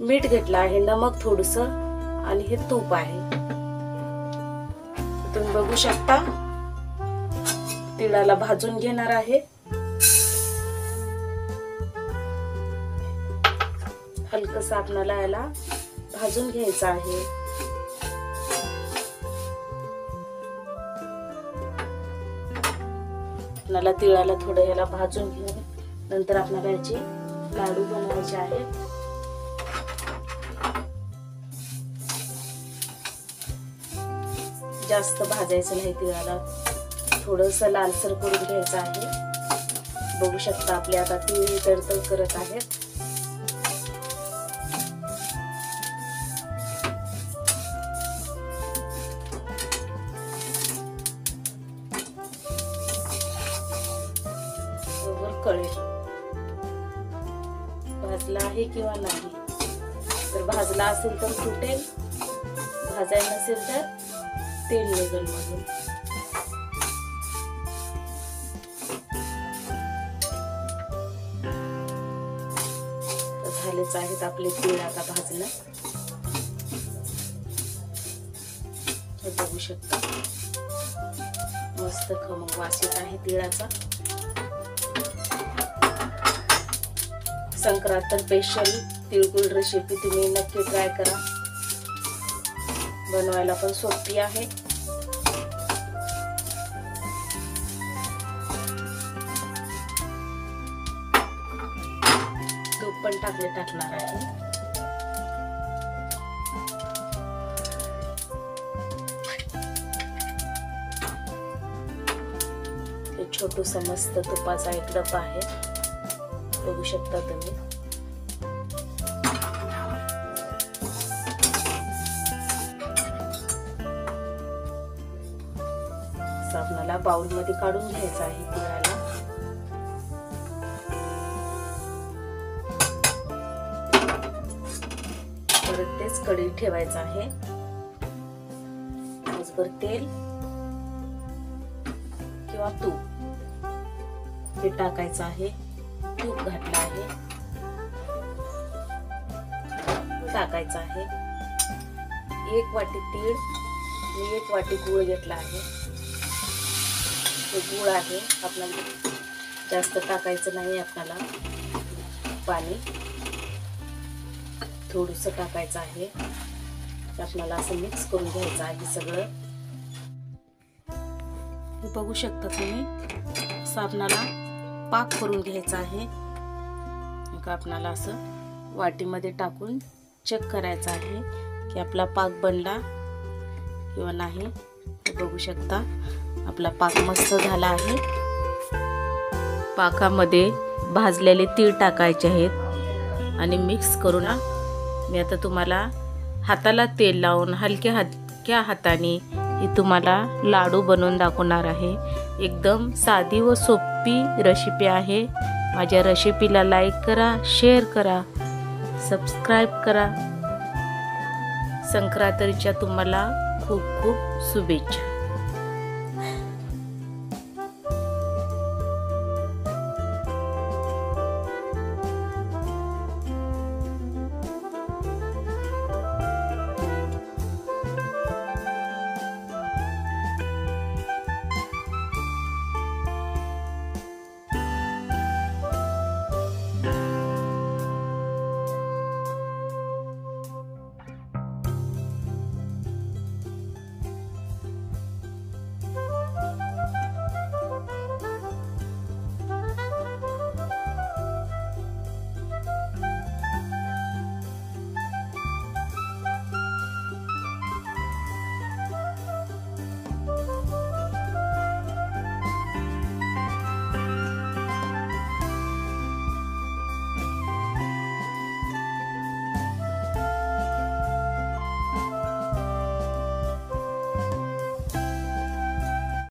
मीठ घेतलं आहे, नमक थोडंसं आणि हे तूप आहे। तुम्ही बघू शकता तिळाला भाजून घेणार आहे। हलकसं आपल्याला याला भाजून घ्यायचं आहे। आपल्याला तिळाला थोडं याला भाजून घेऊन नंतर आपल्याला याचे लाडू बनवायचे आहेत। जास्त भाजायचं नाही, तिळाला थोडंसं लालसर करून घ्यायचं आहे। बघू शकता आपले आता तीळ तडतड करत आहेत। कळेल भाजला आहे किंवा नाही। जर भाजला असेल तर सुटेल, भाजायला नसेल तर तेल निघेल मधून। झालेच आहेत आपले तीळ आता भाजणं। हे बघू शकता मस्त खमंग वास येत आहे तिळाचा। संक्रांत स्पेशल तिळगुळ रेसिपी तुम्ही नक्की ट्राय करा, बनवायला पण सोपी आहे। तूप पण टाकणार आहे। हे छोटूसा मस्त तुपाचा एक डब्बा आहे, बघू शकता तुम्ही। आपल्याला बाउल मध्ये काढून घ्यायचं आहे तिळाला। परत तेच कढई ठेवायचं आहे, त्याचबरोबर तेल किंवा तूप हे टाकायचं आहे। तूप घातलं आहे, टाकायचं आहे। 1 वाटी तीळ आणि 1 वाटी गूळ घेतला आहे। गूळ आहे, आपल्याला जास्त टाकायचं नाही, आपल्याला पाणी थोडंसं टाकायचं आहे। आपल्याला असं मिक्स करून घ्यायचं आहे सगळं। हे बघू शकता तुम्ही, असं आपल्याला पाक करून घ्यायचा आहे। आपल्याला असं वाटीमध्ये टाकून चेक करायचं आहे की आपला पाक बनला किंवा नाही। बघू शकता आपला पाक मस्त झाला आहे। पाकामध्ये भाजलेले तीळ टाकायचे आहेत आणि मिक्स करून मी आता तुम्हाला हाताला तेल लावून हलक्या हाताने ही तुम्हाला लाडू बनवून दाखवणार आहे। एकदम साधी व सोपी रेसिपी आहे। माझ्या रेसिपीला लाईक करा, शेअर करा, सबस्क्राइब करा। संक्रांतीच्या तुम्हाला खूप खूप शुभेच्छा।